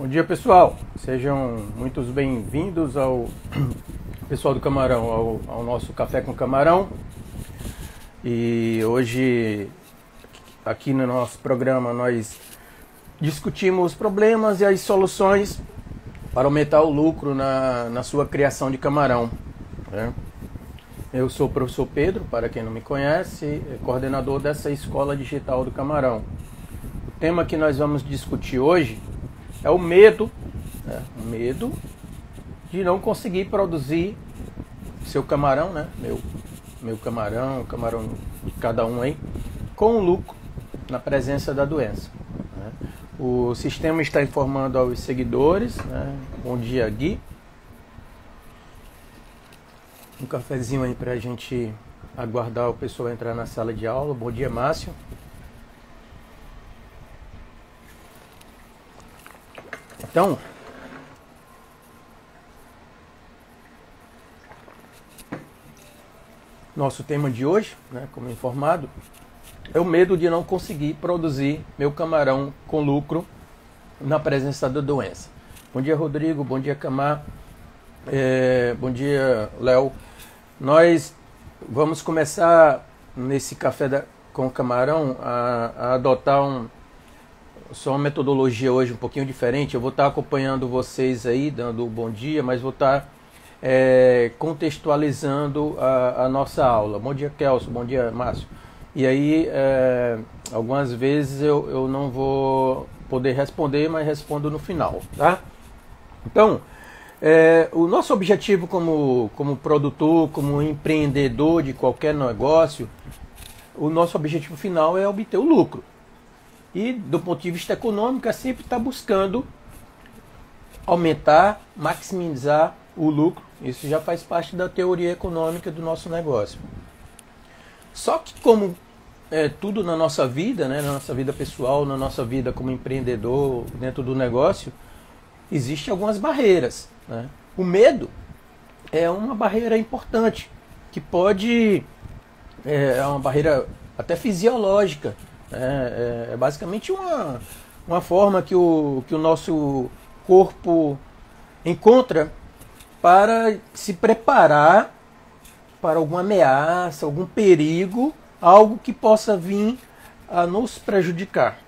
Bom dia, pessoal. Sejam muito bem-vindos ao pessoal do Camarão, ao nosso Café com Camarão. E hoje, aqui no nosso programa, nós discutimos os problemas e as soluções para aumentar o lucro na sua criação de camarão, né? Eu sou o professor Pedro, para quem não me conhece, coordenador dessa Escola Digital do Camarão. O tema que nós vamos discutir hoje é o medo, né? O medo de não conseguir produzir seu camarão, né? Meu camarão, o camarão de cada um aí, com lucro na presença da doença, né? O sistema está informando aos seguidores, né? Bom dia, Gui. Um cafezinho aí pra gente aguardar o pessoal entrar na sala de aula. Bom dia, Márcio. Então, nosso tema de hoje, né, como informado, é o medo de não conseguir produzir meu camarão com lucro na presença da doença. Bom dia, Rodrigo. Bom dia, Camar. Bom dia, Léo. Nós vamos começar nesse café com camarão a adotar só uma metodologia hoje um pouquinho diferente. Eu vou estar acompanhando vocês aí, dando um bom dia, mas vou estar contextualizando a nossa aula. Bom dia, Kelso. Bom dia, Márcio. E aí, algumas vezes eu não vou poder responder, mas respondo no final, tá? Então, o nosso objetivo como produtor, como empreendedor de qualquer negócio, o nosso objetivo final é obter o lucro. E do ponto de vista econômico, é sempre estar buscando aumentar, maximizar o lucro. Isso já faz parte da teoria econômica do nosso negócio. Só que como tudo na nossa vida, né, na nossa vida pessoal, na nossa vida como empreendedor, dentro do negócio, existem algumas barreiras, né? O medo é uma barreira importante, que pode... é uma barreira até fisiológica. É basicamente uma forma que o nosso corpo encontra para se preparar para alguma ameaça, algum perigo, algo que possa vir a nos prejudicar.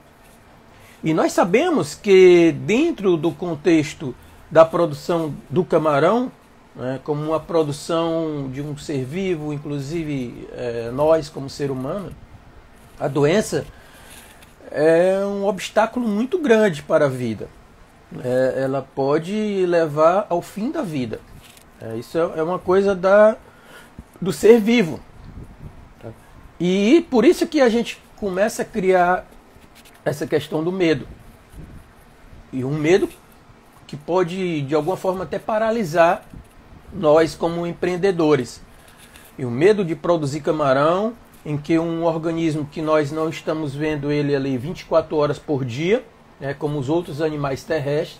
E nós sabemos que dentro do contexto da produção do camarão, né, como uma produção de um ser vivo, inclusive nós como ser humano, a doença é um obstáculo muito grande para a vida. Ela pode levar ao fim da vida. Isso é uma coisa do ser vivo. E por isso que a gente começa a criar essa questão do medo. E um medo que pode, de alguma forma, até paralisar nós como empreendedores. E o medo de produzir camarão, em que um organismo que nós não estamos vendo ele ali 24 horas por dia, né, como os outros animais terrestres,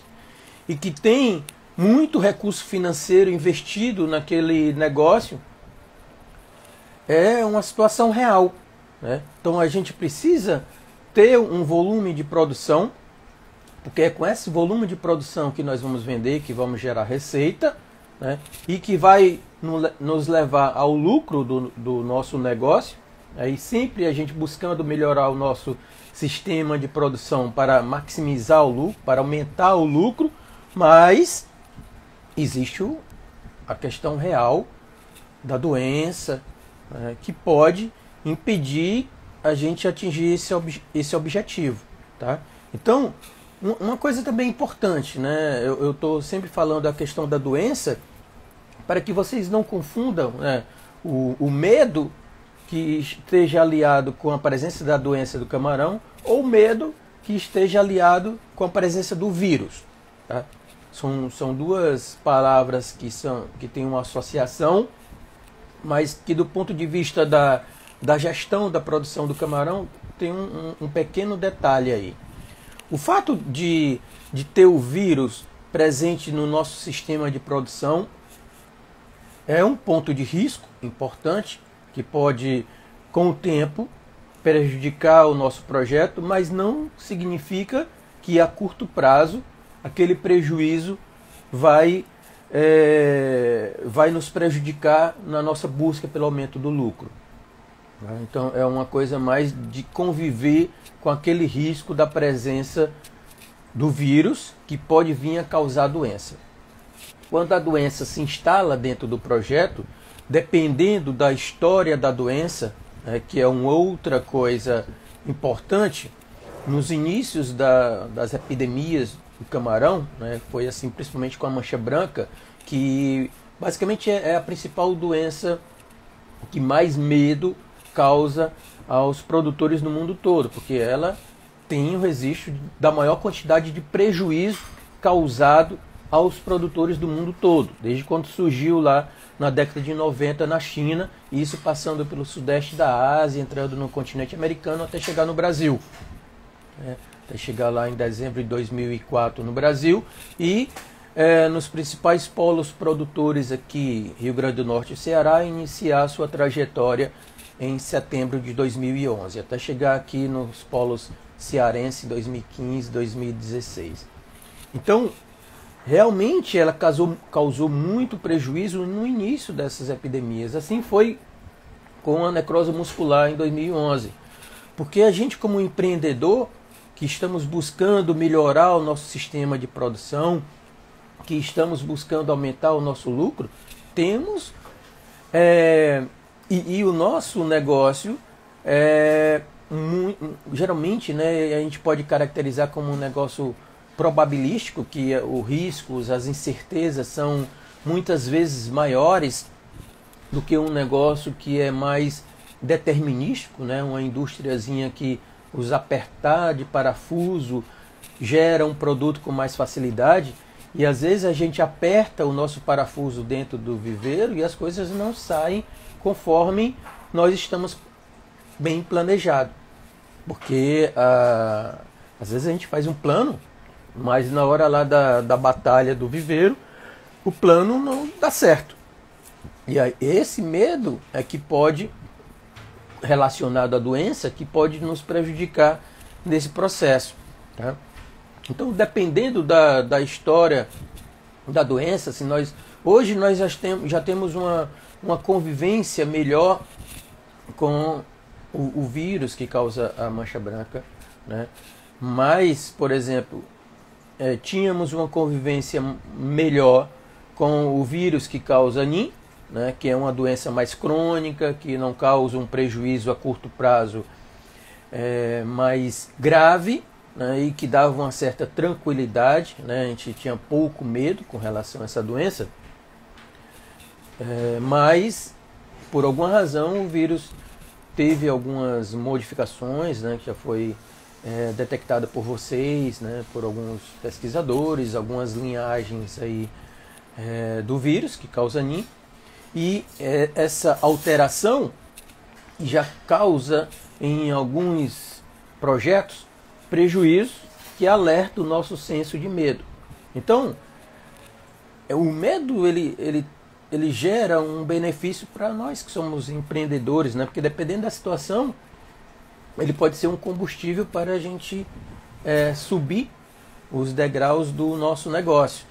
e que tem muito recurso financeiro investido naquele negócio, é uma situação real, né? Então a gente precisa ter um volume de produção, porque é com esse volume de produção que nós vamos vender, que vamos gerar receita, né, e que vai nos levar ao lucro do nosso negócio. Aí sempre a gente buscando melhorar o nosso sistema de produção para maximizar o lucro, para aumentar o lucro, mas existe a questão real da doença, né, que pode impedir a gente atingir esse objetivo, tá? Então, uma coisa também importante, né? Eu estou sempre falando da questão da doença para que vocês não confundam, né, o medo que esteja aliado com a presença da doença do camarão ou medo que esteja aliado com a presença do vírus, tá? São duas palavras que têm uma associação, mas que do ponto de vista da gestão da produção do camarão tem um pequeno detalhe aí. O fato de ter o vírus presente no nosso sistema de produção é um ponto de risco importante que pode, com o tempo, prejudicar o nosso projeto, mas não significa que a curto prazo aquele prejuízo vai nos prejudicar na nossa busca pelo aumento do lucro. Então é uma coisa mais de conviver com aquele risco da presença do vírus que pode vir a causar doença. Quando a doença se instala dentro do projeto, dependendo da história da doença, que é uma outra coisa importante, nos inícios das epidemias do camarão, foi assim principalmente com a mancha branca, que basicamente é a principal doença que mais medo causa aos produtores no mundo todo, porque ela tem o registro da maior quantidade de prejuízo causado aos produtores do mundo todo, desde quando surgiu lá na década de 90 na China, e isso passando pelo sudeste da Ásia, entrando no continente americano até chegar no Brasil. Até chegar lá em dezembro de 2004 no Brasil e nos principais polos produtores aqui, Rio Grande do Norte e Ceará, iniciar sua trajetória em setembro de 2011, até chegar aqui nos polos cearense 2015, 2016. Então, realmente ela causou muito prejuízo no início dessas epidemias. Assim foi com a necrose muscular em 2011. Porque a gente, como empreendedor, que estamos buscando melhorar o nosso sistema de produção, que estamos buscando aumentar o nosso lucro, temos... E o nosso negócio, geralmente, a gente pode caracterizar como um negócio probabilístico, que os riscos, as incertezas são muitas vezes maiores do que um negócio que é mais determinístico, uma indústriazinha que os apertar de parafuso gera um produto com mais facilidade, e às vezes a gente aperta o nosso parafuso dentro do viveiro e as coisas não saem conforme nós estamos bem planejado. Porque às vezes a gente faz um plano, mas na hora lá da batalha do viveiro, o plano não dá certo. E aí, esse medo é que pode, relacionado à doença, que pode nos prejudicar nesse processo. Tá? Então, dependendo da história da doença, assim, hoje nós já temos uma convivência melhor com o vírus que causa a mancha branca, Mas, por exemplo, tínhamos uma convivência melhor com o vírus que causa NIM, que é uma doença mais crônica, que não causa um prejuízo a curto prazo mais grave, e que dava uma certa tranquilidade, a gente tinha pouco medo com relação a essa doença, mas por alguma razão o vírus teve algumas modificações, que já foi detectada por vocês, por alguns pesquisadores, algumas linhagens aí, do vírus que causa NIM, e essa alteração já causa em alguns projetos prejuízo que alerta o nosso senso de medo. Então, o medo ele gera um benefício para nós que somos empreendedores, porque dependendo da situação, ele pode ser um combustível para a gente subir os degraus do nosso negócio.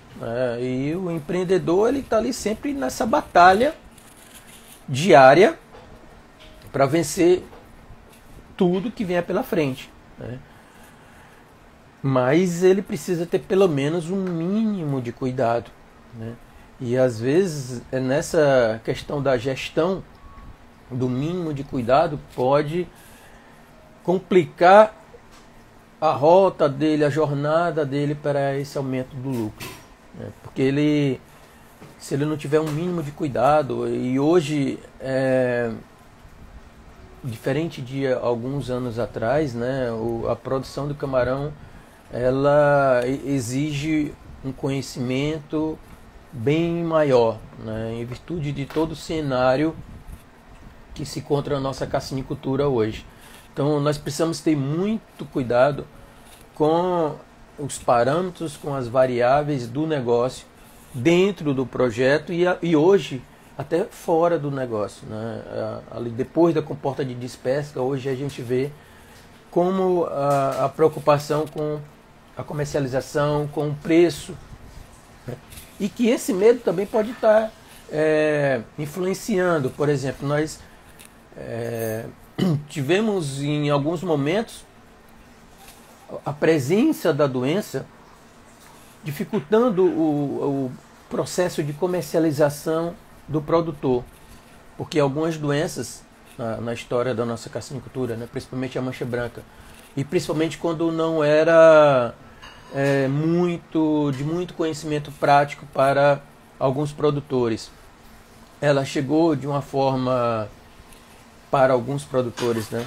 E o empreendedor ele está ali sempre nessa batalha diária para vencer tudo que vier pela frente. Mas ele precisa ter pelo menos um mínimo de cuidado. E às vezes nessa questão da gestão do mínimo de cuidado pode complicar a rota dele, a jornada dele para esse aumento do lucro. Porque se ele não tiver um mínimo de cuidado, e hoje, diferente de alguns anos atrás, a produção do camarão ela exige um conhecimento bem maior, em virtude de todo o cenário que se encontra na nossa cassinicultura hoje. Então nós precisamos ter muito cuidado com os parâmetros, com as variáveis do negócio dentro do projeto e hoje até fora do negócio. Ali depois da comporta de despesca, hoje a gente vê como a preocupação com a comercialização, com o preço, né? E que esse medo também pode estar influenciando. Por exemplo, nós tivemos em alguns momentos a presença da doença dificultando o processo de comercialização do produtor, porque algumas doenças na história da nossa cassinicultura, né, principalmente a mancha branca, e principalmente quando não era de muito conhecimento prático para alguns produtores, ela chegou de uma forma, para alguns produtores, né,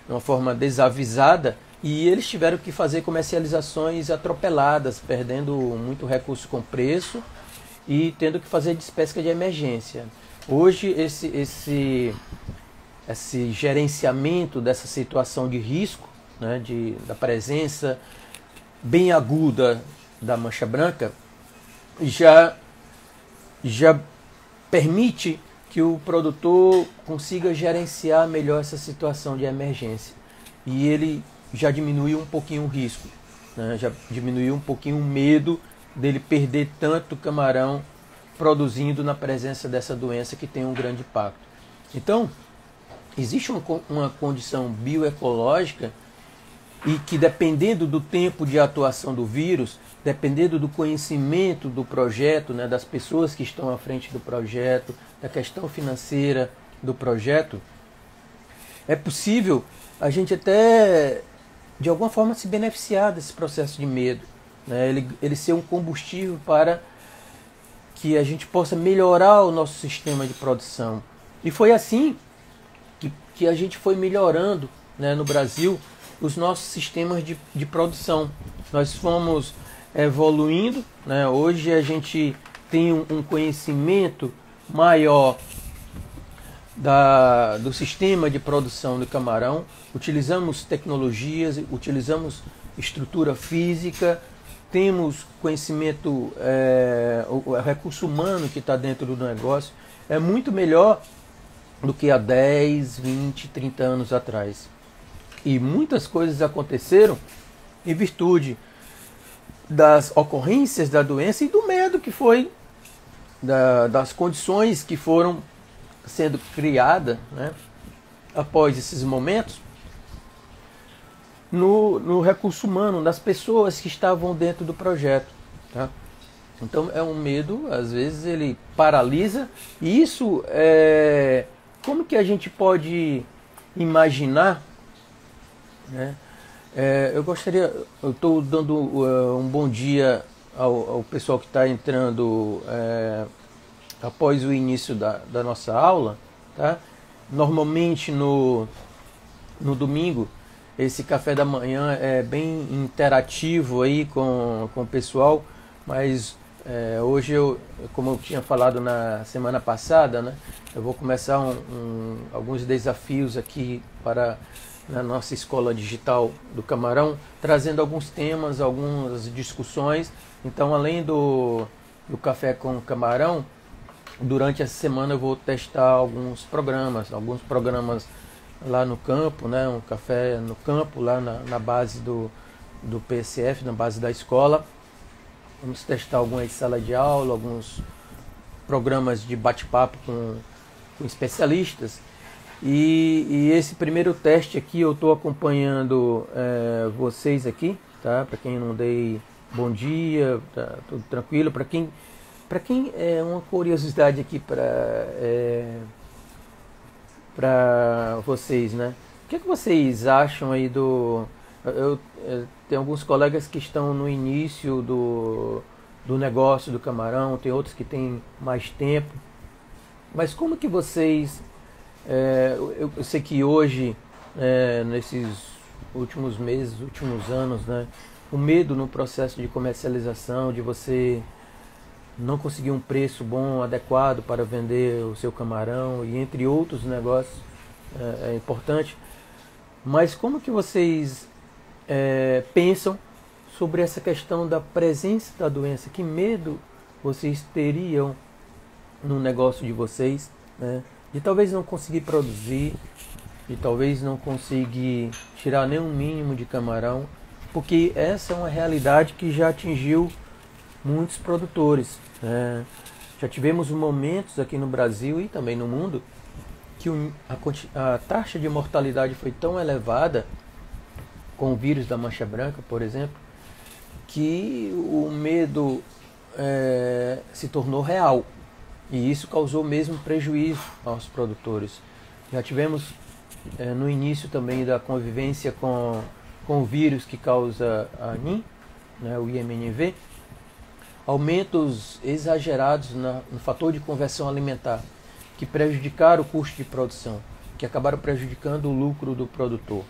de uma forma desavisada, e eles tiveram que fazer comercializações atropeladas, perdendo muito recurso com preço e tendo que fazer despesca de emergência. Hoje esse gerenciamento dessa situação de risco, né, da presença bem aguda da mancha branca, já permite que o produtor consiga gerenciar melhor essa situação de emergência. E ele já diminuiu um pouquinho o risco, né? Já diminuiu um pouquinho o medo dele perder tanto camarão produzindo na presença dessa doença que tem um grande impacto. Então, existe uma condição bioecológica e que, dependendo do tempo de atuação do vírus, dependendo do conhecimento do projeto, né, das pessoas que estão à frente do projeto, da questão financeira do projeto, é possível a gente até, de alguma forma, se beneficiar desse processo de medo, né? Ele ser um combustível para que a gente possa melhorar o nosso sistema de produção. E foi assim que a gente foi melhorando, né, no Brasil, os nossos sistemas de produção. Nós fomos evoluindo, né? Hoje a gente tem um conhecimento maior do sistema de produção do camarão, utilizamos tecnologias, utilizamos estrutura física, temos conhecimento, o recurso humano que está dentro do negócio é muito melhor do que há 10, 20, 30 anos atrás. E muitas coisas aconteceram em virtude das ocorrências da doença e do medo que foi, das condições que foram sendo criada, né, após esses momentos, no recurso humano, das pessoas que estavam dentro do projeto, tá? Então é um medo, às vezes ele paralisa, e isso como que a gente pode imaginar, né? Eu estou dando um bom dia ao pessoal que está entrando após o início da nossa aula, tá? Normalmente no domingo esse café da manhã é bem interativo aí com o pessoal, mas hoje como eu tinha falado na semana passada, né, eu vou começar alguns desafios aqui na nossa escola digital do Camarão, trazendo alguns temas, algumas discussões. Então, além do café com camarão, durante essa semana eu vou testar alguns programas lá no campo, né? Um café no campo, lá na base do PSF, na base da escola. Vamos testar algumas salas de aula, alguns programas de bate-papo com especialistas. E esse primeiro teste aqui eu estou acompanhando vocês aqui, tá? Para quem não dei bom dia, tá tudo tranquilo. Para quem é uma curiosidade aqui para vocês, né? O que é que vocês acham aí tem alguns colegas que estão no início do negócio do camarão, tem outros que têm mais tempo, mas como que vocês, eu sei que hoje, nesses últimos meses, últimos anos, né, o medo no processo de comercialização, de você não conseguir um preço bom, adequado para vender o seu camarão, e entre outros negócios, é importante. Mas como que vocês pensam sobre essa questão da presença da doença? Que medo vocês teriam no negócio de vocês, né? De talvez não conseguir produzir, de talvez não conseguir tirar nem um mínimo de camarão, porque essa é uma realidade que já atingiu muitos produtores, né? Já tivemos momentos aqui no Brasil e também no mundo que a taxa de mortalidade foi tão elevada com o vírus da mancha branca, por exemplo, que o medo se tornou real. E isso causou mesmo prejuízo aos produtores. Já tivemos no início também da convivência com o vírus que causa a ANIM, né, o IMNV, aumentos exagerados no fator de conversão alimentar, que prejudicaram o custo de produção, que acabaram prejudicando o lucro do produtor.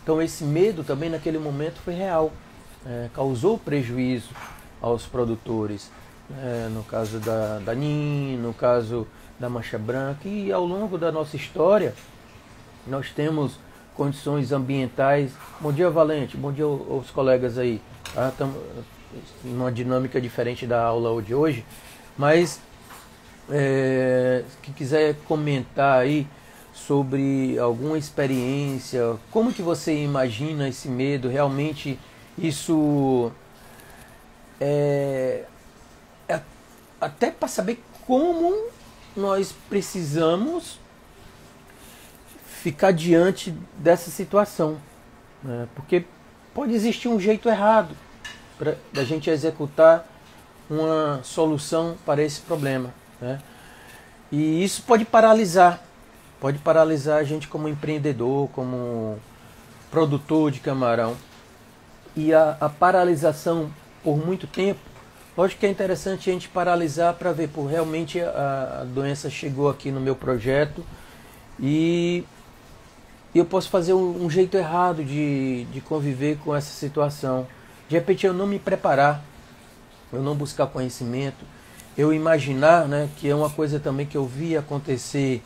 Então esse medo também naquele momento foi real, causou prejuízo aos produtores, no caso da NIM, no caso da mancha branca, e ao longo da nossa história nós temos condições ambientais. Bom dia, Valente, bom dia aos colegas aí. Estamos numa dinâmica diferente da aula de hoje, mas que quiser comentar aí sobre alguma experiência, como que você imagina esse medo, realmente isso até para saber como nós precisamos ficar diante dessa situação, né? Porque pode existir um jeito errado da gente executar uma solução para esse problema, né? E isso pode paralisar a gente como empreendedor, como produtor de camarão. E a paralisação por muito tempo, lógico que é interessante a gente paralisar para ver, pô, realmente a doença chegou aqui no meu projeto e eu posso fazer um jeito errado de conviver com essa situação. De repente eu não me preparar, eu não buscar conhecimento, eu imaginar, né, que é uma coisa também que eu vi acontecer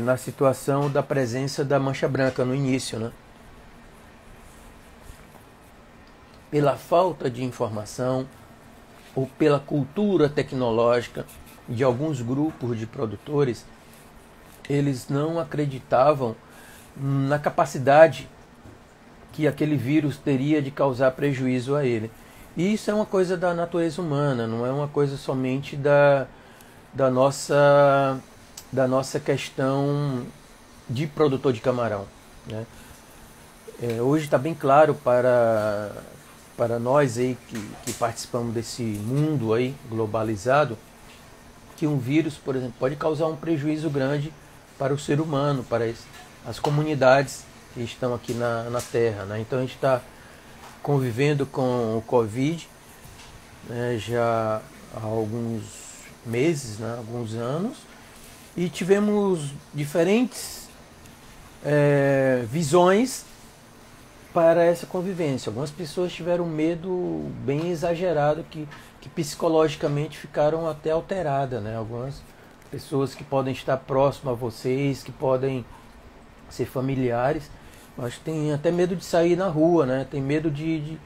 na situação da presença da mancha branca no início, né? Pela falta de informação ou pela cultura tecnológica de alguns grupos de produtores, eles não acreditavam na capacidade que aquele vírus teria de causar prejuízo a ele. E isso é uma coisa da natureza humana, não é uma coisa somente da nossa questão de produtor de camarão, né? Hoje está bem claro para nós aí que participamos desse mundo aí globalizado, que um vírus, por exemplo, pode causar um prejuízo grande para o ser humano, para as comunidades que estão aqui na Terra, né? Então a gente está convivendo com o Covid, né, já há alguns meses, né, alguns anos, e tivemos diferentes visões para essa convivência. Algumas pessoas tiveram medo bem exagerado, que psicologicamente ficaram até alteradas, né? Algumas pessoas que podem estar próximas a vocês, que podem ser familiares, mas tem até medo de sair na rua, né? Tem medo de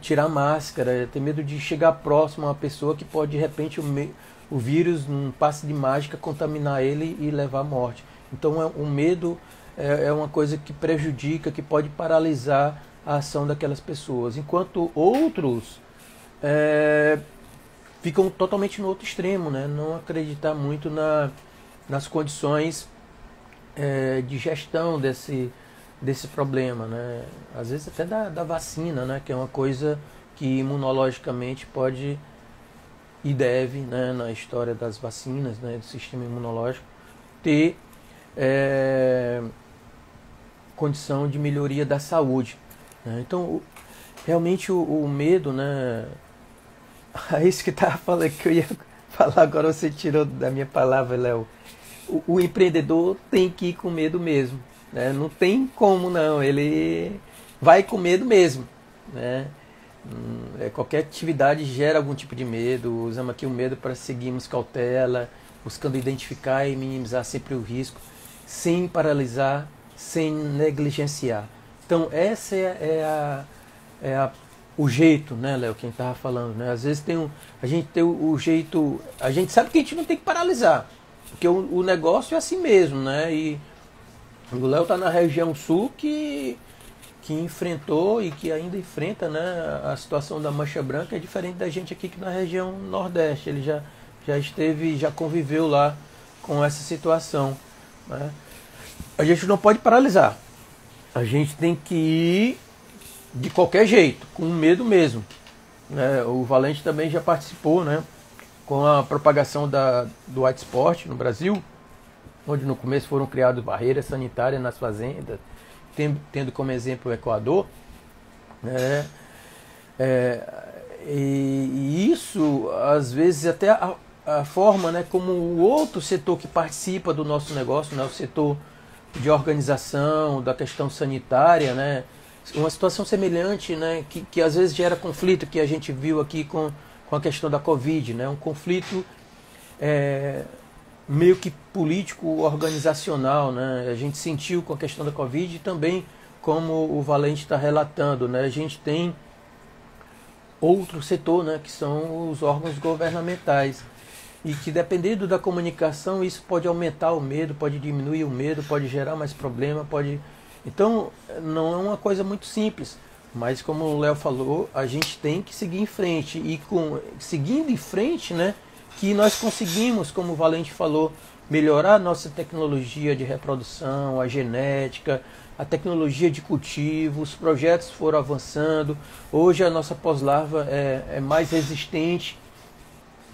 tirar máscara, tem medo de chegar próximo a uma pessoa que pode, de repente, o vírus, num passe de mágica, contaminar ele e levar à morte. Então o medo é uma coisa que prejudica, que pode paralisar a ação daquelas pessoas, enquanto outros ficam totalmente no outro extremo, né? Não acreditar muito nas condições de gestão desse problema, né? Às vezes até da vacina, né? Que é uma coisa que imunologicamente pode e deve, né, na história das vacinas, né, do sistema imunológico, ter condição de melhoria da saúde, né? Então, realmente o medo, né, é isso que eu estava falando, que eu ia falar, agora você tirou da minha palavra, Léo. O empreendedor tem que ir com medo mesmo, né? Não tem como não, ele vai com medo mesmo, né? Qualquer atividade gera algum tipo de medo. Usamos aqui o medo para seguirmos cautela, buscando identificar e minimizar sempre o risco, sem paralisar, sem negligenciar. Então essa o jeito, né, Léo, quem estava falando, né? Às vezes a gente tem o jeito, a gente sabe que a gente não tem que paralisar, porque o negócio é assim mesmo, né? E o Léo está na região sul que que enfrentou e que ainda enfrenta, né, a situação da mancha branca. É diferente da gente aqui que na região Nordeste. Ele já esteve, já conviveu lá com essa situação, né? A gente não pode paralisar. A gente tem que ir de qualquer jeito, com medo mesmo, né? O Valente também já participou, né, com a propagação do white sport no Brasil, onde no começo foram criadas barreiras sanitárias nas fazendas, tendo como exemplo o Equador, né? E isso, às vezes, até a forma, né, como o outro setor que participa do nosso negócio, né, o setor de organização, da questão sanitária, né, uma situação semelhante, né, que às vezes gera conflito, que a gente viu aqui com a questão da Covid, né, um conflito meio que político organizacional, né, a gente sentiu com a questão da Covid e também como o Valente está relatando, né, a gente tem outro setor, né, que são os órgãos governamentais, e que dependendo da comunicação isso pode aumentar o medo, pode diminuir o medo, pode gerar mais problema, pode... Então não é uma coisa muito simples, mas como o Léo falou, a gente tem que seguir em frente, e seguindo em frente, né, que nós conseguimos, como o Valente falou, melhorar a nossa tecnologia de reprodução, a genética, a tecnologia de cultivo, os projetos foram avançando. Hoje a nossa pós-larva é mais resistente,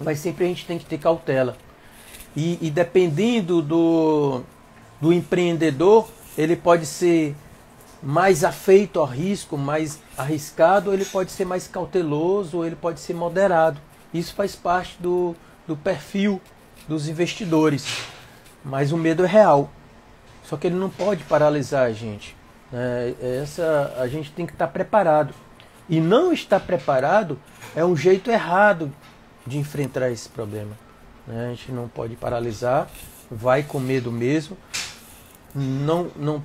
mas sempre a gente tem que ter cautela. E dependendo do empreendedor, ele pode ser mais afeito ao risco, mais arriscado, ou ele pode ser mais cauteloso, ou ele pode ser moderado. Isso faz parte do perfil dos investidores. Mas o medo é real. Só que ele não pode paralisar a gente, né? A gente tem que estar preparado. E não estar preparado é um jeito errado de enfrentar esse problema, né? A gente não pode paralisar, vai com medo mesmo. Não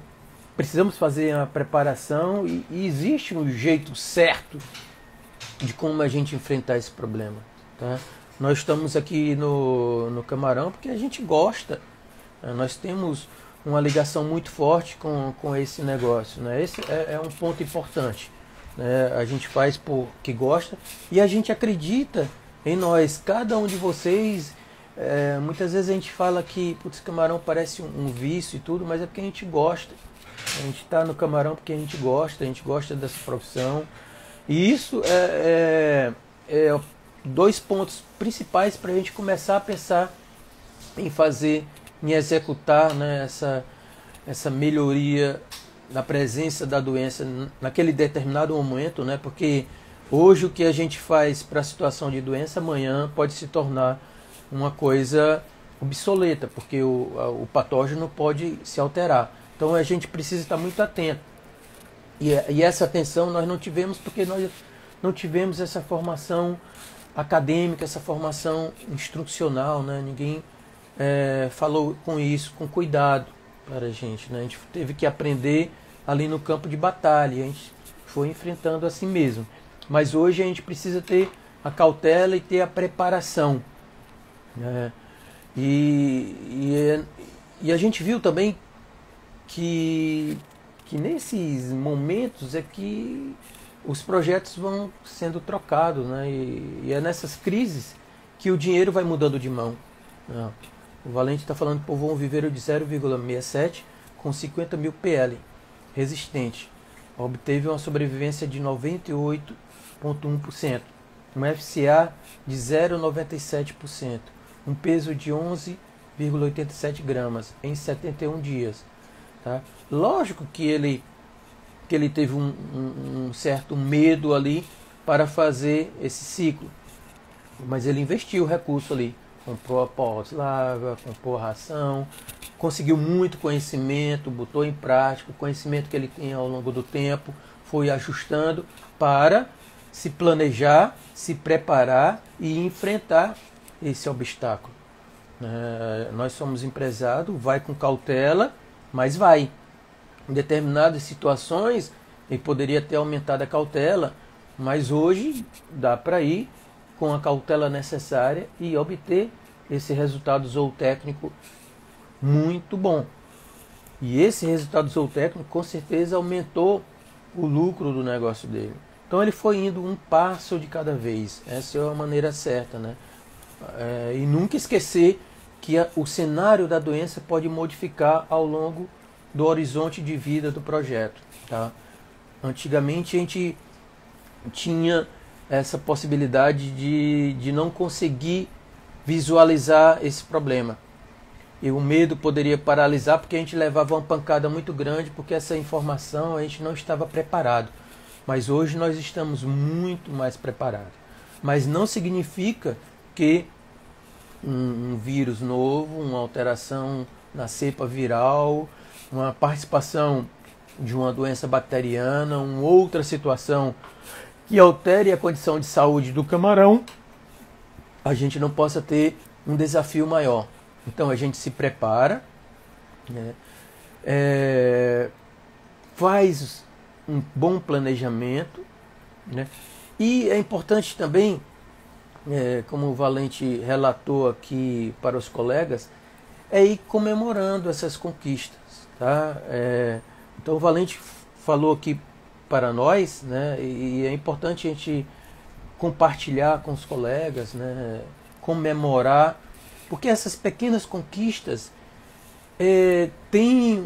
precisamos fazer a preparação e existe um jeito certo de como a gente enfrentar esse problema, tá? Nós estamos aqui no Camarão porque a gente gosta, né? Nós temos uma ligação muito forte com esse negócio, né? Esse é um ponto importante, né? A gente faz porque gosta e a gente acredita em nós. Cada um de vocês, muitas vezes a gente fala que putz, Camarão parece um vício e tudo, mas é porque a gente gosta. A gente está no Camarão porque a gente gosta dessa profissão. E isso é dois pontos principais para a gente começar a pensar em fazer, em executar, né, essa melhoria na presença da doença naquele determinado momento, né, porque hoje o que a gente faz para a situação de doença, amanhã pode se tornar uma coisa obsoleta, porque o patógeno pode se alterar. Então a gente precisa estar muito atento. E essa atenção nós não tivemos porque nós não tivemos essa formação acadêmica, essa formação instrucional, né? Ninguém falou com isso, com cuidado para a gente, né? A gente teve que aprender ali no campo de batalha, a gente foi enfrentando assim mesmo. Mas hoje a gente precisa ter a cautela e ter a preparação, né? E a gente viu também que nesses momentos é que os projetos vão sendo trocados, né? E é nessas crises que o dinheiro vai mudando de mão, né? O Valente está falando que o Povão Viveiro de 0,67 com 50 mil PL resistente. Obteve uma sobrevivência de 98,1%, um FCA de 0,97%, um peso de 11,87 gramas em 71 dias. Tá? Lógico que ele teve um certo medo ali para fazer esse ciclo, mas ele investiu o recurso ali, comprou a pós-larva, comprou a ração, conseguiu muito conhecimento, botou em prática o conhecimento que ele tinha ao longo do tempo, foi ajustando para se planejar, se preparar e enfrentar esse obstáculo. Nós somos empresários, vai com cautela, mas vai. Em determinadas situações, ele poderia ter aumentado a cautela, mas hoje dá para ir com a cautela necessária e obter esse resultado zootécnico muito bom. E esse resultado zootécnico com certeza aumentou o lucro do negócio dele. Então ele foi indo um passo de cada vez. Essa é a maneira certa, né? E nunca esquecer que o cenário da doença pode modificar ao longo do horizonte de vida do projeto. Tá? Antigamente a gente tinha essa possibilidade de não conseguir visualizar esse problema. E o medo poderia paralisar porque a gente levava uma pancada muito grande, porque essa informação a gente não estava preparado. Mas hoje nós estamos muito mais preparados. Mas não significa que um vírus novo, uma alteração na cepa viral, uma participação de uma doença bacteriana, uma outra situação que altere a condição de saúde do camarão, a gente não possa ter um desafio maior. Então a gente se prepara, né? Faz um bom planejamento, né? E é importante também, como o Valente relatou aqui para os colegas, é ir comemorando essas conquistas. Tá? Então o Valente falou aqui para nós, né? E é importante a gente compartilhar com os colegas, né? Comemorar, porque essas pequenas conquistas têm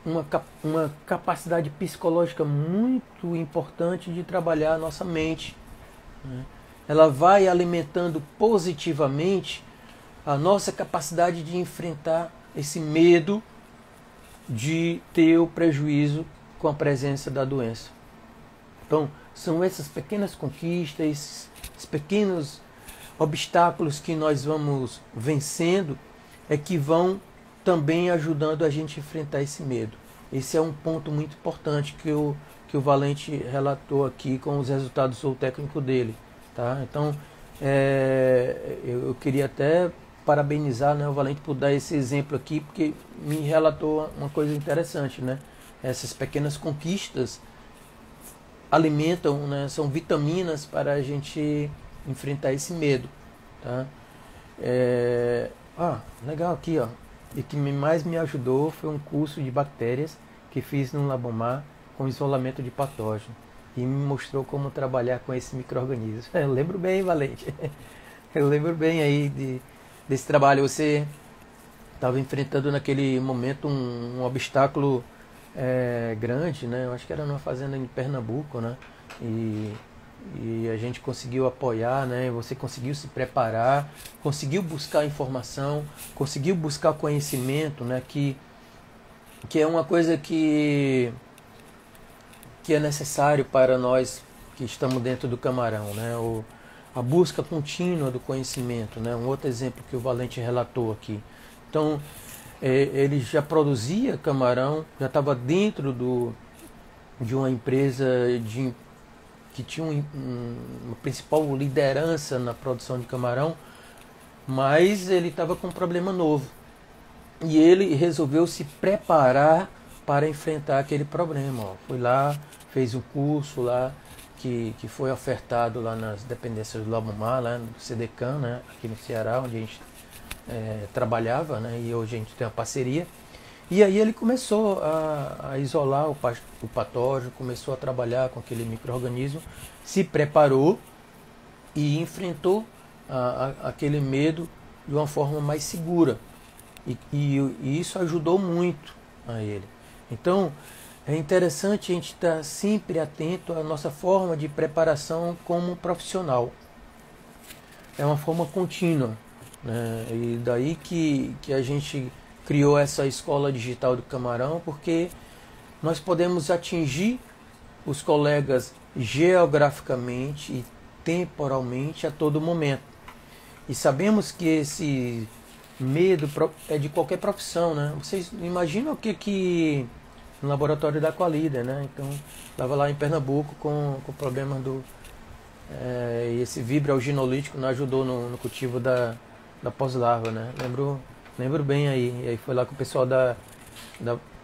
uma capacidade psicológica muito importante de trabalhar a nossa mente, né? Ela vai alimentando positivamente a nossa capacidade de enfrentar esse medo de ter o prejuízo com a presença da doença. Então, são essas pequenas conquistas, esses pequenos obstáculos que nós vamos vencendo que vão também ajudando a gente a enfrentar esse medo. Esse é um ponto muito importante que o Valente relatou aqui com os resultados do técnico dele. Tá? Então, eu queria até parabenizar, né, o Valente por dar esse exemplo aqui, porque me relatou uma coisa interessante. Né? Essas pequenas conquistas alimentam, né, são vitaminas para a gente enfrentar esse medo. Tá? Legal aqui, ó. E que mais me ajudou foi um curso de bactérias que fiz no Labomar com isolamento de patógeno. E me mostrou como trabalhar com esse micro-organismo. Eu lembro bem, Valente. Eu lembro bem aí desse trabalho. Você estava enfrentando naquele momento um obstáculo grande, né? Eu acho que era numa fazenda em Pernambuco, né? E a gente conseguiu apoiar, né? Você conseguiu se preparar, conseguiu buscar informação, conseguiu buscar conhecimento, né? Que é uma coisa que é necessário para nós que estamos dentro do camarão, né? A busca contínua do conhecimento, né? Um outro exemplo que o Valente relatou aqui. Então, ele já produzia camarão, já estava dentro de uma empresa que tinha uma principal liderança na produção de camarão, mas ele estava com um problema novo. E ele resolveu se preparar para enfrentar aquele problema. Ó. Foi lá, fez um curso lá, que foi ofertado lá nas dependências do Labomar, lá no CDCAM, né, aqui no Ceará, onde a gente trabalhava, né, e hoje a gente tem uma parceria. E aí ele começou a isolar o patógeno, começou a trabalhar com aquele micro-organismo, se preparou e enfrentou aquele medo de uma forma mais segura. E isso ajudou muito a ele. Então, é interessante a gente estar sempre atento à nossa forma de preparação como profissional. É uma forma contínua, né? E daí que a gente criou essa escola digital do camarão, porque nós podemos atingir os colegas geograficamente e temporalmente a todo momento. E sabemos que esse medo é de qualquer profissão, né? Vocês imaginam o que no laboratório da Qualida, né? Então, estava lá em Pernambuco com o problema e esse vibrio alginolítico não ajudou no cultivo da pós-larva, né? Lembro bem aí. E aí foi lá com o pessoal da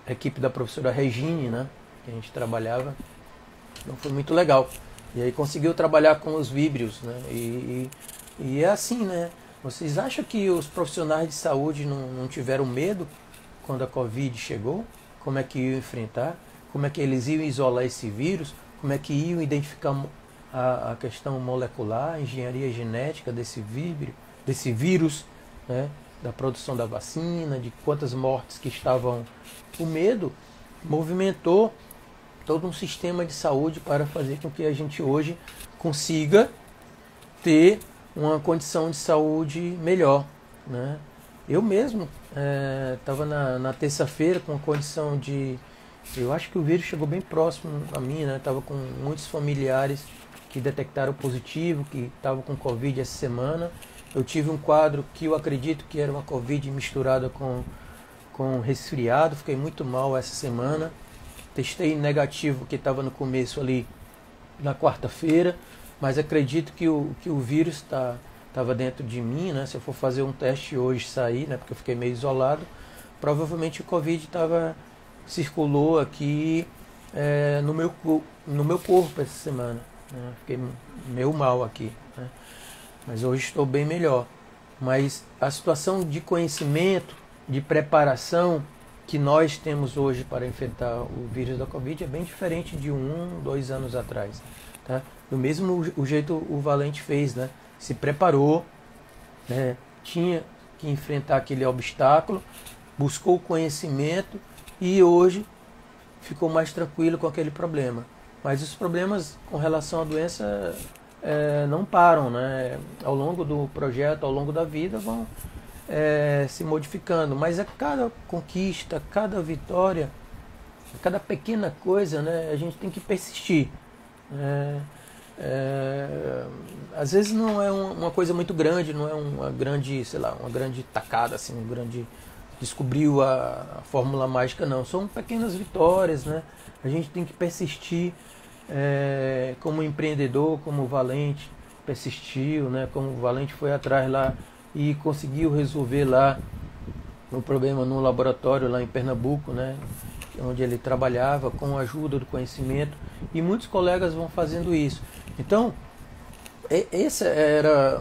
equipe da professora Regine, né? Que a gente trabalhava. Então foi muito legal. E aí conseguiu trabalhar com os víbrios, né? E é assim, né? Vocês acham que os profissionais de saúde não tiveram medo quando a Covid chegou? Como é que iam enfrentar? como é que eles iam isolar esse vírus, como é que iam identificar a questão molecular, a engenharia genética desse vírus, né, da produção da vacina, de quantas mortes que estavam. O medo movimentou todo um sistema de saúde para fazer com que a gente hoje consiga ter uma condição de saúde melhor, né? Eu mesmo estava na terça-feira com a condição de... Eu acho que o vírus chegou bem próximo a mim, né? Estava com muitos familiares que detectaram positivo, que estavam com Covid essa semana. Eu tive um quadro que eu acredito que era uma Covid misturada com resfriado, fiquei muito mal essa semana. Testei negativo, que estava no começo ali na quarta-feira, mas acredito que o vírus estava dentro de mim, né? Se eu for fazer um teste hoje e sair, né? Porque eu fiquei meio isolado, provavelmente o Covid circulou aqui no meu corpo essa semana, né? Fiquei meio mal aqui, né? Mas hoje estou bem melhor. Mas a situação de conhecimento, de preparação que nós temos hoje para enfrentar o vírus da Covid é bem diferente de 2 anos atrás, tá? Do mesmo jeito o Valente fez, né? Se preparou, né? Tinha que enfrentar aquele obstáculo, buscou conhecimento e hoje ficou mais tranquilo com aquele problema. Mas os problemas com relação à doença não param, né? Ao longo do projeto, ao longo da vida, vão se modificando. Mas a cada conquista, cada vitória, cada pequena coisa, né, a gente tem que persistir. Às vezes não é uma coisa muito grande, não é uma grande, sei lá, uma grande tacada, assim, um grande descobriu a fórmula mágica, não. São pequenas vitórias, né? A gente tem que persistir, como empreendedor, como o Valente persistiu, né? Como o Valente foi atrás lá e conseguiu resolver lá o problema no laboratório lá em Pernambuco, né? Onde ele trabalhava com a ajuda do conhecimento, e muitos colegas vão fazendo isso. Então, essa era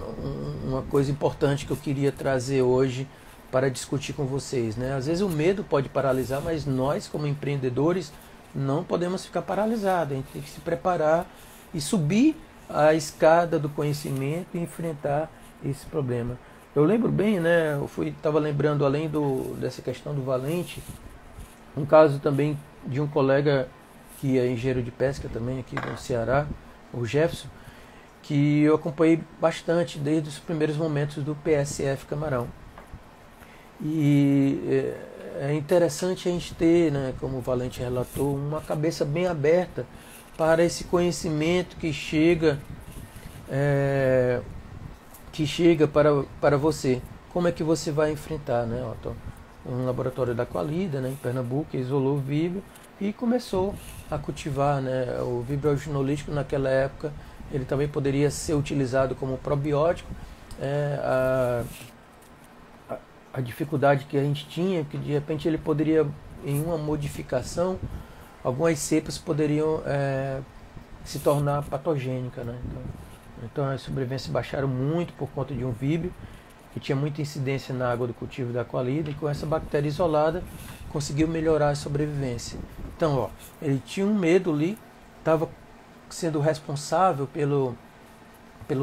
uma coisa importante que eu queria trazer hoje para discutir com vocês, né? Às vezes o medo pode paralisar, mas nós, como empreendedores, não podemos ficar paralisados. A gente tem que se preparar e subir a escada do conhecimento e enfrentar esse problema. Eu lembro bem, né? Eu estava lembrando, além dessa questão do Valente, um caso também de um colega que é engenheiro de pesca também aqui no Ceará, o Jefferson, que eu acompanhei bastante desde os primeiros momentos do PSF Camarão. E é interessante a gente ter, né, como o Valente relatou, uma cabeça bem aberta para esse conhecimento que chega para você. Como é que você vai enfrentar, né? Um laboratório da Qualida, né, em Pernambuco, isolou o víbrio e começou a cultivar, né? O víbrio alginolítico naquela época ele também poderia ser utilizado como probiótico. A dificuldade que a gente tinha, que de repente ele poderia, em uma modificação, algumas cepas poderiam se tornar patogênicas, né? Então as sobrevivências baixaram muito por conta de um víbrio que tinha muita incidência na água do cultivo da Qualida, e com essa bactéria isolada conseguiu melhorar a sobrevivência. Então, ele tinha um medo ali, estava sendo responsável pelo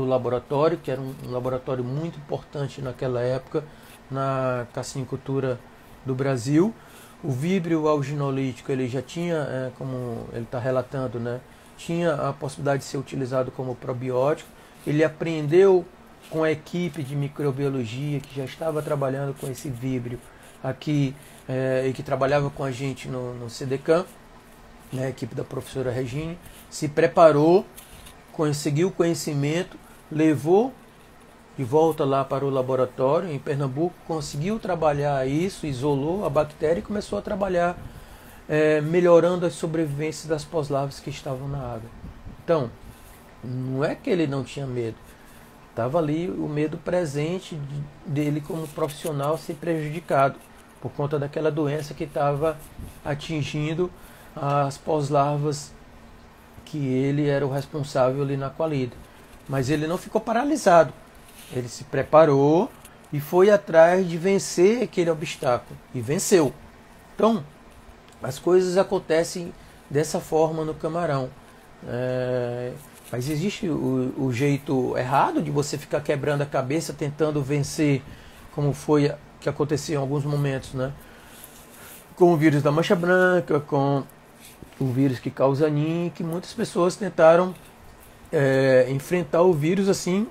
laboratório, que era um laboratório muito importante naquela época na cassinicultura do Brasil. O víbrio alginolítico ele já tinha, como ele está relatando, né, tinha a possibilidade de ser utilizado como probiótico. Ele aprendeu com a equipe de microbiologia que já estava trabalhando com esse víbrio aqui e que trabalhava com a gente no CDCAM, né, a equipe da professora Regine, se preparou, conseguiu conhecimento, levou de volta lá para o laboratório em Pernambuco, conseguiu trabalhar isso, isolou a bactéria e começou a trabalhar melhorando as sobrevivências das pós-larvas que estavam na água. Então, não é que ele não tinha medo, estava ali o medo presente dele como profissional ser prejudicado por conta daquela doença que estava atingindo as pós-larvas que ele era o responsável ali na Qualida. Mas ele não ficou paralisado. Ele se preparou e foi atrás de vencer aquele obstáculo. E venceu. Então, as coisas acontecem dessa forma no camarão. Mas existe o jeito errado de você ficar quebrando a cabeça tentando vencer, como foi que aconteceu em alguns momentos, né? Com o vírus da mancha branca, com o vírus que causa anin, que muitas pessoas tentaram enfrentar o vírus assim,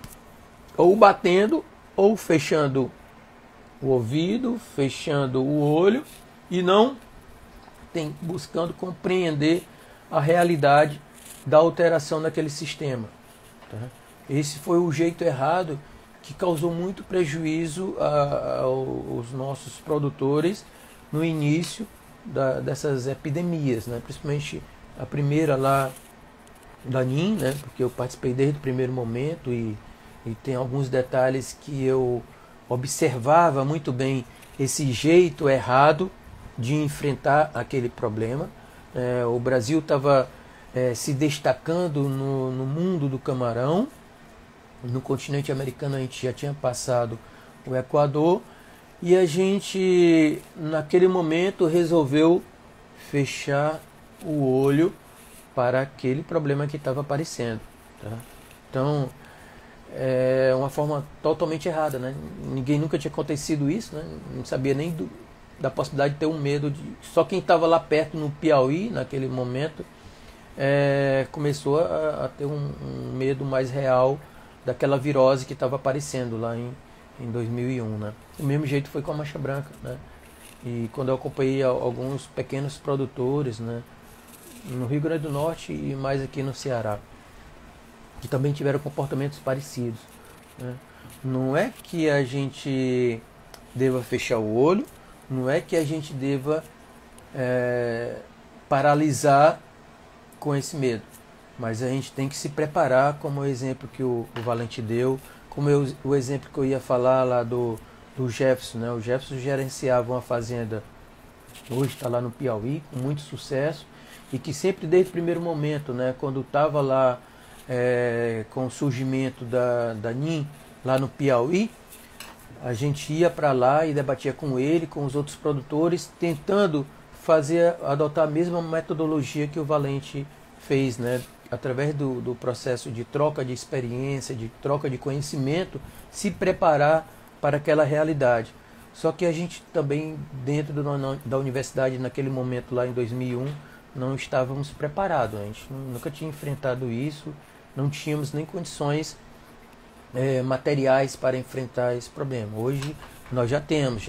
ou batendo, ou fechando o ouvido, fechando o olho, e não buscando compreender a realidade da alteração daquele sistema. Tá? Esse foi o jeito errado que causou muito prejuízo aos nossos produtores no início dessas epidemias, né? Principalmente a primeira lá da anin, né? Porque eu participei desde o primeiro momento e tem alguns detalhes que eu observava muito bem esse jeito errado de enfrentar aquele problema. O Brasil estava se destacando no mundo do camarão. No continente americano a gente já tinha passado o Equador e a gente naquele momento resolveu fechar o olho para aquele problema que estava aparecendo. Tá? Então é uma forma totalmente errada, né? Ninguém nunca tinha acontecido isso, né? Não sabia nem da possibilidade de ter um medo só quem estava lá perto no Piauí naquele momento começou a ter um medo mais real daquela virose que estava aparecendo lá em 2001, né? Do mesmo jeito foi com a mancha branca, né? E quando eu acompanhei alguns pequenos produtores, né, no Rio Grande do Norte e mais aqui no Ceará, que também tiveram comportamentos parecidos, né? Não é que a gente deva fechar o olho, não é que a gente deva paralisar com esse medo, mas a gente tem que se preparar, como o exemplo que o Valente deu, como o exemplo que eu ia falar lá do Jefferson, né? O Jefferson gerenciava uma fazenda, hoje está lá no Piauí, com muito sucesso, e que sempre desde o primeiro momento, né, quando estava lá com o surgimento da anin lá no Piauí, a gente ia para lá e debatia com ele, com os outros produtores, tentando adotar a mesma metodologia que o Valente fez, né? Através do processo de troca de experiência, de troca de conhecimento, se preparar para aquela realidade. Só que a gente também, dentro da universidade, naquele momento lá em 2001, não estávamos preparados. A gente nunca tinha enfrentado isso, não tínhamos nem condições materiais para enfrentar esse problema. Hoje nós já temos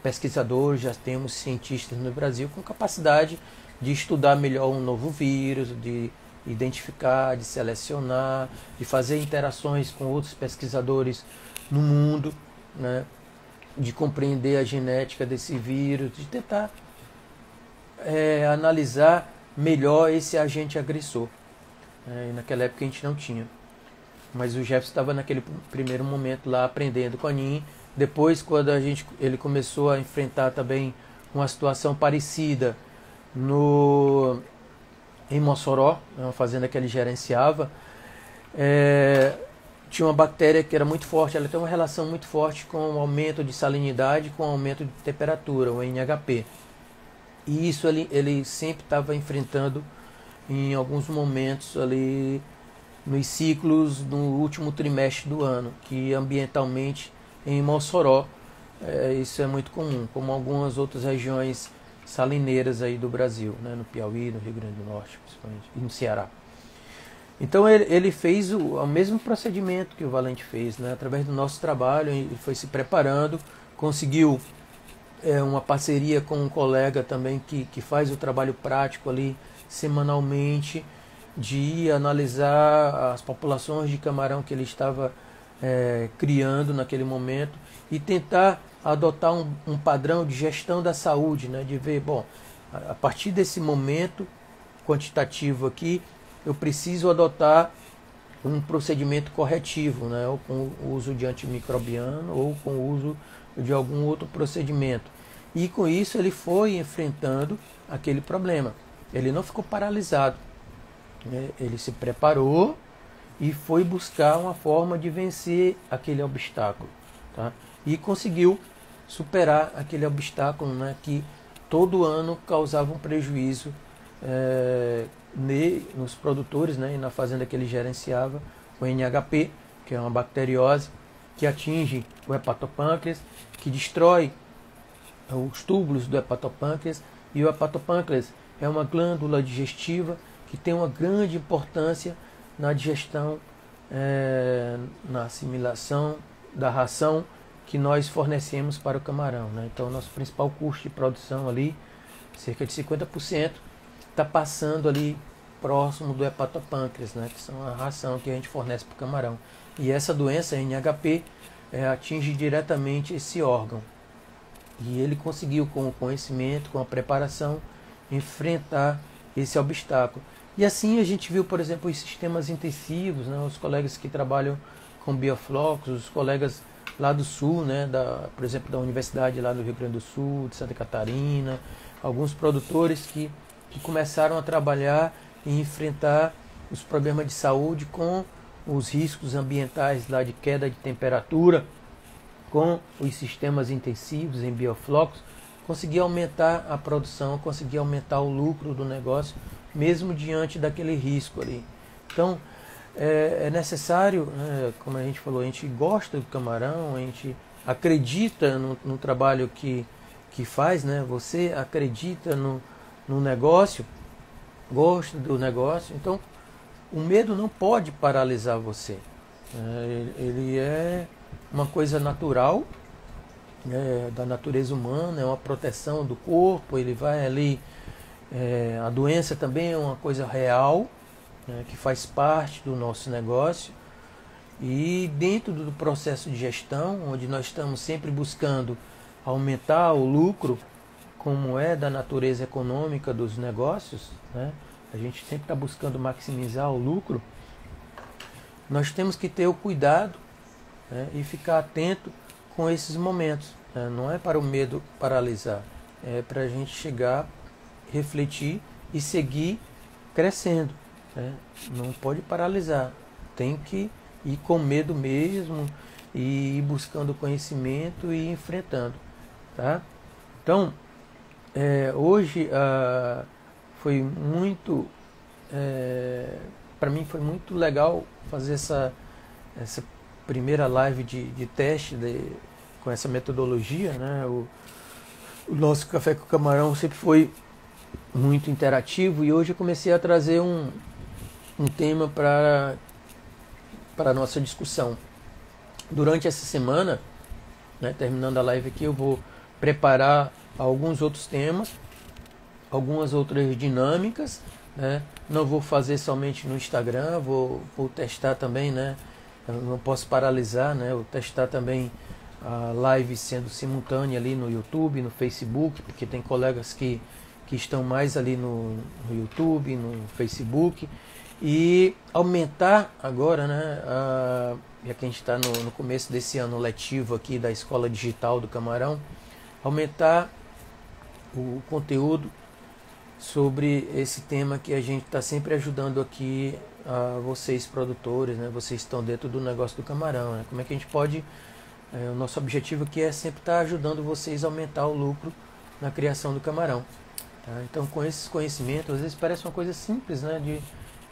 pesquisadores, já temos cientistas no Brasil com capacidade de estudar melhor um novo vírus, de identificar, de selecionar, de fazer interações com outros pesquisadores no mundo, né? De compreender a genética desse vírus, de tentar analisar melhor esse agente agressor. E naquela época a gente não tinha. Mas o Jefferson estava naquele primeiro momento lá aprendendo com a anin. Depois, quando ele começou a enfrentar também uma situação parecida em Mossoró, uma fazenda que ele gerenciava, tinha uma bactéria que era muito forte, ela tem uma relação muito forte com o aumento de salinidade, com o aumento de temperatura, o NHP. E isso ele sempre estava enfrentando em alguns momentos ali nos ciclos no último trimestre do ano, que ambientalmente em Mossoró isso é muito comum, como algumas outras regiões salineiras aí do Brasil, né, no Piauí, no Rio Grande do Norte, principalmente, e no Ceará. Então ele fez o mesmo procedimento que o Valente fez, né, através do nosso trabalho, ele foi se preparando, conseguiu uma parceria com um colega também que faz o trabalho prático ali semanalmente, de ir analisar as populações de camarão que ele estava criando naquele momento e tentar adotar um padrão de gestão da saúde, né? De ver, bom, a partir desse momento quantitativo aqui, eu preciso adotar um procedimento corretivo, né? Ou com o uso de antimicrobiano ou com o uso de algum outro procedimento. E com isso ele foi enfrentando aquele problema. Ele não ficou paralisado. Ele se preparou e foi buscar uma forma de vencer aquele obstáculo, tá? E conseguiu superar aquele obstáculo, né, que todo ano causava um prejuízo nos produtores, né, e na fazenda que ele gerenciava, o NHP, que é uma bacteriose que atinge o hepatopâncreas, que destrói os túbulos do hepatopâncreas, e o hepatopâncreas é uma glândula digestiva que tem uma grande importância na digestão, na assimilação da ração que nós fornecemos para o camarão, né? Então, nosso principal custo de produção ali, cerca de 50%, está passando ali próximo do hepatopâncreas, né? Que são a ração que a gente fornece para o camarão. E essa doença, NHP, atinge diretamente esse órgão. E ele conseguiu, com o conhecimento, com a preparação, enfrentar esse obstáculo. E assim a gente viu, por exemplo, os sistemas intensivos, né? Os colegas que trabalham com bioflocos, os colegas lá do sul, né? Por exemplo, da universidade lá do Rio Grande do Sul, de Santa Catarina, alguns produtores que começaram a trabalhar e enfrentar os problemas de saúde com os riscos ambientais lá de queda de temperatura, com os sistemas intensivos em bioflocos, conseguir aumentar a produção, conseguir aumentar o lucro do negócio, mesmo diante daquele risco ali. Então, é necessário, né, como a gente falou, a gente gosta do camarão, a gente acredita no trabalho que faz, né? Você acredita no negócio, gosta do negócio, então o medo não pode paralisar você. Ele é uma coisa natural, da natureza humana, é uma proteção do corpo, ele vai ali. A doença também é uma coisa real, né, que faz parte do nosso negócio. E dentro do processo de gestão, onde nós estamos sempre buscando aumentar o lucro, como é da natureza econômica dos negócios, né, a gente sempre está buscando maximizar o lucro, nós temos que ter o cuidado, né, e ficar atento com esses momentos. Né? Não é para o medo paralisar, é para a gente chegar, refletir e seguir crescendo. Né? Não pode paralisar, tem que ir com medo mesmo, e ir buscando conhecimento e enfrentando. Tá? Então, hoje foi muito, para mim foi muito legal fazer essa primeira live de teste com essa metodologia. Né? O nosso Café com Camarão sempre foi muito interativo, e hoje eu comecei a trazer um tema para a nossa discussão. Durante essa semana, né, terminando a live aqui, eu vou preparar alguns outros temas, algumas outras dinâmicas, né? Não vou fazer somente no Instagram, vou testar também, né? Eu não posso paralisar, né? Vou testar também a live sendo simultânea ali no YouTube, no Facebook, porque tem colegas que estão mais ali no YouTube, no Facebook, e aumentar agora, né? Já que a gente está no começo desse ano letivo aqui da Escola Digital do Camarão, aumentar o conteúdo sobre esse tema que a gente está sempre ajudando aqui a vocês produtores, né? Vocês estão dentro do negócio do camarão, né? Como é que a gente pode, o nosso objetivo aqui é sempre estar ajudando vocês a aumentar o lucro na criação do camarão, tá? Então, com esses conhecimentos, às vezes parece uma coisa simples, né?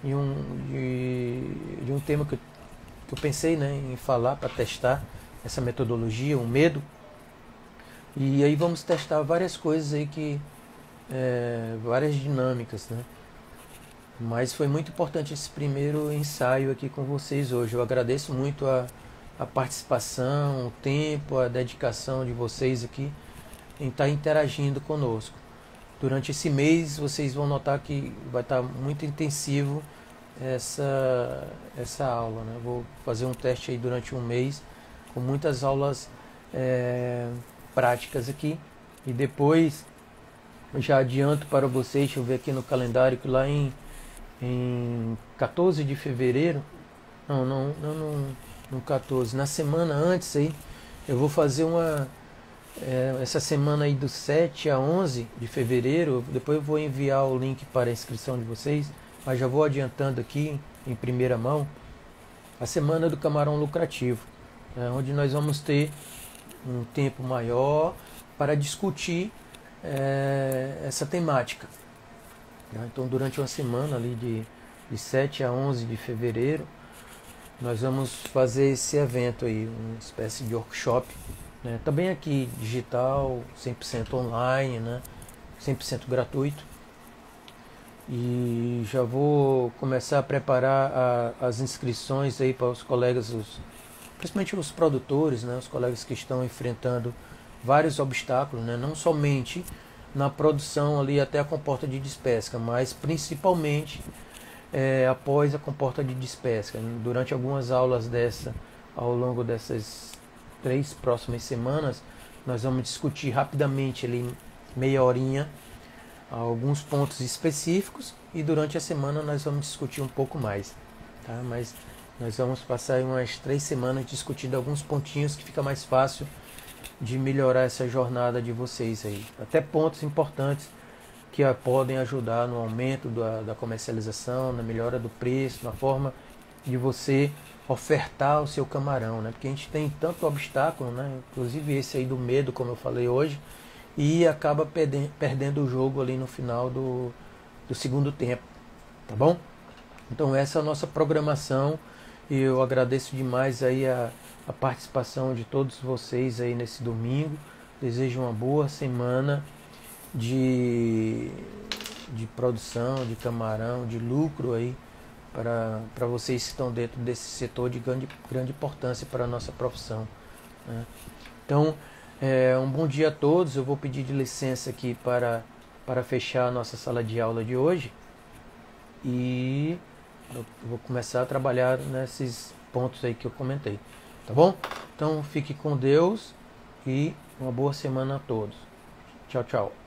De um tema que eu pensei, né, em falar para testar essa metodologia, o medo. E aí vamos testar várias coisas aí várias dinâmicas, né? Mas foi muito importante esse primeiro ensaio aqui com vocês hoje. Eu agradeço muito a participação, o tempo, a dedicação de vocês aqui em estar interagindo conosco. Durante esse mês vocês vão notar que vai estar muito intensivo essa aula, né? Vou fazer um teste aí durante um mês com muitas aulas práticas aqui, e depois já adianto para vocês, deixa eu ver aqui no calendário, que lá em 14 de fevereiro, no 14, na semana antes aí, eu vou fazer essa semana aí do 7 a 11 de fevereiro, depois eu vou enviar o link para a inscrição de vocês, mas já vou adiantando aqui em primeira mão, a Semana do Camarão Lucrativo, onde nós vamos ter um tempo maior para discutir essa temática. Tá? Então, durante uma semana ali de 7 a 11 de fevereiro, nós vamos fazer esse evento aí, uma espécie de workshop, né? Também aqui digital, 100% online, né? 100% gratuito. E já vou começar a preparar as inscrições aí para os colegas, principalmente os produtores, né? Os colegas que estão enfrentando vários obstáculos, né? Não somente na produção ali até a comporta de despesca, mas principalmente após a comporta de despesca. Durante algumas aulas ao longo dessas 3 próximas semanas, nós vamos discutir rapidamente ali, meia horinha, alguns pontos específicos, e durante a semana nós vamos discutir um pouco mais, tá? Mas nós vamos passar umas 3 semanas discutindo alguns pontinhos que fica mais fácil de melhorar essa jornada de vocês aí. Até pontos importantes que podem ajudar no aumento da comercialização, na melhora do preço, na forma de você ofertar o seu camarão, né? Porque a gente tem tanto obstáculo, né? Inclusive esse aí do medo, como eu falei hoje, e acaba perdendo o jogo ali no final do segundo tempo, tá bom? Então essa é a nossa programação, e eu agradeço demais aí a participação de todos vocês aí nesse domingo. Desejo uma boa semana de produção de camarão, de lucro aí para vocês que estão dentro desse setor de grande importância para a nossa profissão, né? Então, um bom dia a todos. Eu vou pedir de licença aqui para fechar a nossa sala de aula de hoje, e eu vou começar a trabalhar nesses pontos aí que eu comentei, tá bom? Então fique com Deus e uma boa semana a todos. Tchau, tchau.